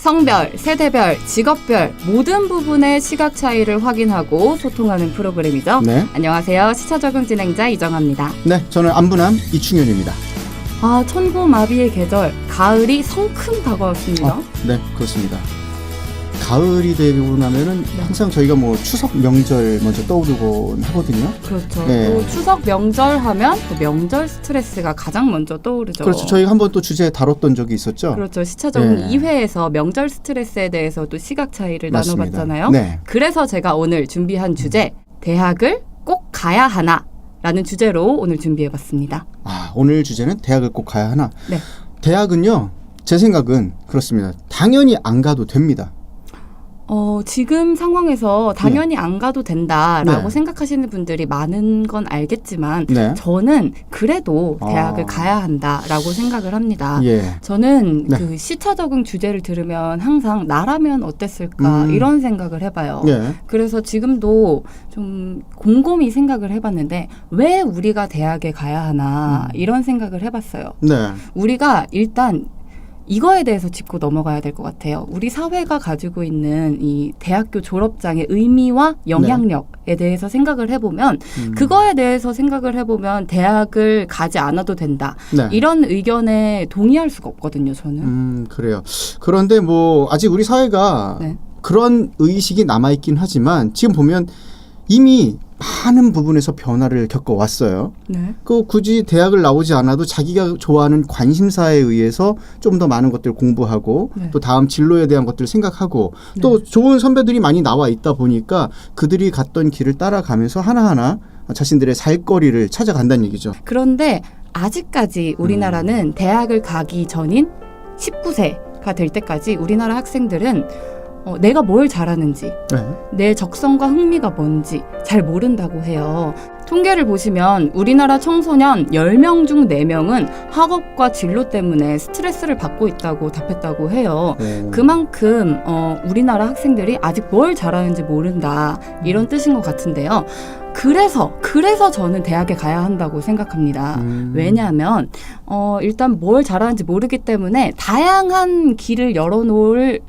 성별, 세대별, 직업별 모든 부분의 시각 차이를 확인하고 소통하는 프로그램이죠. 네. 안녕하세요. 시차 적응 진행자 이정아입니다. 네, 저는 안부남 이충현입니다. 천고마비의 계절, 가을이 성큼 다가왔습니다. 네, 그렇습니다. 가을이 되고 나면은 항상 저희가 뭐 추석 명절 먼저 떠오르곤 하거든요. 그렇죠. 네. 또 추석 명절 하면 또 명절 스트레스가 가장 먼저 떠오르죠. 그렇죠. 저희가 한번 또 주제 다뤘던 적이 있었죠. 그렇죠. 시차 적응 네. 2회에서 명절 스트레스에 대해서 또 시각 차이를 맞습니다. 나눠봤잖아요. 네. 그래서 제가 오늘 준비한 주제, 대학을 꼭 가야 하나? 라는 주제로 오늘 준비해봤습니다. 오늘 주제는 대학을 꼭 가야 하나? 네. 대학은요, 제 생각은 그렇습니다. 당연히 안 가도 됩니다. 지금 상황에서 당연히 안 가도 된다라고 네. 생각하시는 분들이 많은 건 알겠지만 네. 저는 그래도 대학을 가야 한다라고 생각을 합니다. 예. 저는 네. 그 시차 적응 주제를 들으면 항상 나라면 어땠을까 이런 생각을 해봐요. 예. 그래서 지금도 좀 곰곰이 생각을 해봤는데 왜 우리가 대학에 가야 하나 이런 생각을 해봤어요. 네. 우리가 일단 이거에 대해서 짚고 넘어가야 될 것 같아요. 우리 사회가 가지고 있는 이 대학교 졸업장의 의미와 영향력에 대해서 생각을 해보면 그거에 대해서 생각을 해보면 대학을 가지 않아도 된다. 네. 이런 의견에 동의할 수가 없거든요. 저는. 그래요. 그런데 뭐 아직 우리 사회가 네. 그런 의식이 남아있긴 하지만 지금 보면 이미 많은 부분에서 변화를 겪어왔어요. 네. 굳이 대학을 나오지 않아도 자기가 좋아하는 관심사에 의해서 좀 더 많은 것들을 공부하고 네. 또 다음 진로에 대한 것들을 생각하고 또 좋은 선배들이 많이 나와 있다 보니까 그들이 갔던 길을 따라가면서 하나하나 자신들의 살거리를 찾아간다는 얘기죠. 그런데 아직까지 우리나라는 대학을 가기 전인 19세가 될 때까지 우리나라 학생들은 내가 뭘 잘하는지 네. 내 적성과 흥미가 뭔지 잘 모른다고 해요. 통계를 보시면 우리나라 청소년 10명 중 4명은 학업과 진로 때문에 스트레스를 받고 있다고 답했다고 해요. 그만큼 우리나라 학생들이 아직 뭘 잘하는지 모른다 이런 뜻인 것 같은데요. 그래서 저는 대학에 가야 한다고 생각합니다. 왜냐하면 일단 뭘 잘하는지 모르기 때문에 다양한 길을 열어놓을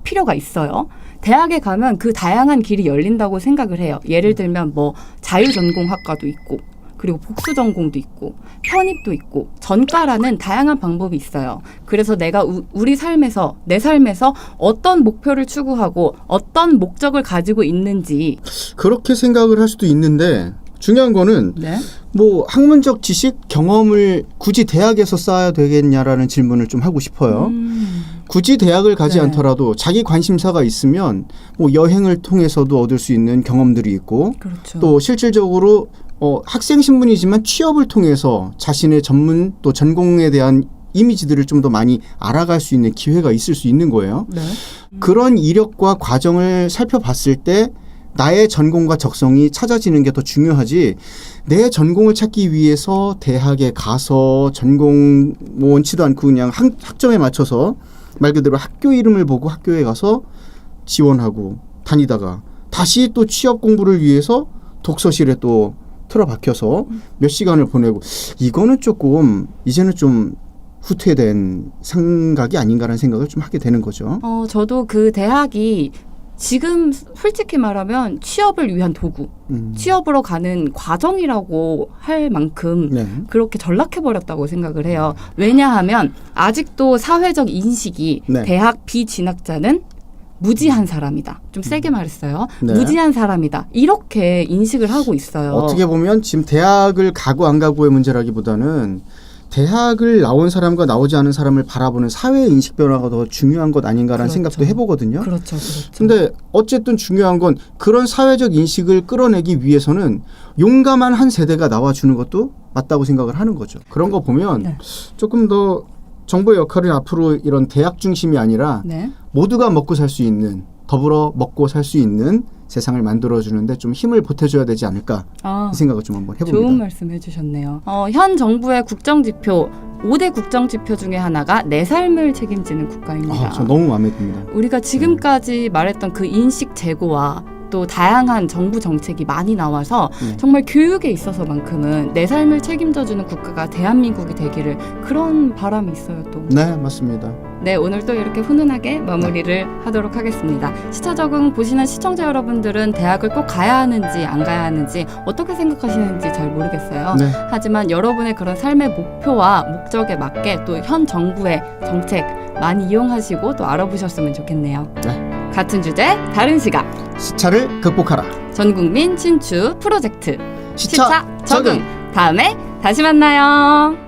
필요가 있어요. 대학에 가면 그 다양한 길이 열린다고 생각을 해요. 예를 들면 뭐 자유전공학과도 있고 그리고 복수전공도 있고 편입도 있고 전과라는 다양한 방법이 있어요. 그래서 내가 우리 삶에서 내 삶에서 어떤 목표를 추구하고 어떤 목적을 가지고 있는지 그렇게 생각을 할 수도 있는데 중요한 거는 네? 뭐 학문적 지식, 경험을 굳이 대학에서 쌓아야 되겠냐라는 질문을 좀 하고 싶어요. 굳이 대학을 가지 않더라도 자기 관심사가 있으면 뭐 여행을 통해서도 얻을 수 있는 경험들이 있고 그렇죠. 또 실질적으로 학생 신분이지만 취업을 통해서 자신의 전문 또 전공에 대한 이미지들을 좀 더 많이 알아갈 수 있는 기회가 있을 수 있는 거예요. 네. 그런 이력과 과정을 살펴봤을 때 나의 전공과 적성이 찾아지는 게 더 중요하지 내 전공을 찾기 위해서 대학에 가서 전공 원치도 않고 그냥 학점에 맞춰서 말 그대로 학교 이름을 보고 학교에 가서 지원하고 다니다가 다시 또 취업 공부를 위해서 독서실에 또 틀어박혀서 몇 시간을 보내고 이거는 조금 이제는 좀 후퇴된 생각이 아닌가라는 생각을 좀 하게 되는 거죠. 저도 그 대학이 지금 솔직히 말하면 취업을 위한 도구, 취업으로 가는 과정이라고 할 만큼 그렇게 전락해버렸다고 생각을 해요. 왜냐하면 아직도 사회적 인식이 대학 비진학자는 무지한 사람이다. 좀 세게 말했어요. 무지한 사람이다. 이렇게 인식을 하고 있어요. 어떻게 보면 지금 대학을 가고 안 가고의 문제라기보다는 대학을 나온 사람과 나오지 않은 사람을 바라보는 사회의 인식 변화가 더 중요한 것 아닌가라는 생각도 해보거든요. 그렇죠. 근데 어쨌든 중요한 건 그런 사회적 인식을 끌어내기 위해서는 용감한 한 세대가 나와주는 것도 맞다고 생각을 하는 거죠. 그런 거 보면 조금 더 정부의 역할은 앞으로 이런 대학 중심이 아니라 모두가 먹고 살 수 있는 더불어 먹고 살 수 있는 세상을 만들어주는데 좀 힘을 보태줘야 되지 않을까 이 생각을 좀 한번 해봅니다. 좋은 말씀 해주셨네요. 현 정부의 국정지표 5대 국정지표 중에 하나가 내 삶을 책임지는 국가입니다. 저 너무 마음에 듭니다. 우리가 지금까지 말했던 그 인식 제고와 또 다양한 정부 정책이 많이 나와서 네. 정말 교육에 있어서만큼은 내 삶을 책임져주는 국가가 대한민국이 되기를 그런 바람이 있어요 또. 네, 맞습니다. 네, 오늘 또 이렇게 훈훈하게 마무리를 하도록 하겠습니다. 시차 적응 보시는 시청자 여러분들은 대학을 꼭 가야 하는지 안 가야 하는지 어떻게 생각하시는지 잘 모르겠어요. 네. 하지만 여러분의 그런 삶의 목표와 목적에 맞게 또 현 정부의 정책 많이 이용하시고 또 알아보셨으면 좋겠네요. 네. 같은 주제, 다른 시각. 시차를 극복하라. 전국민 친추 프로젝트 시차 적응. 다음에 다시 만나요.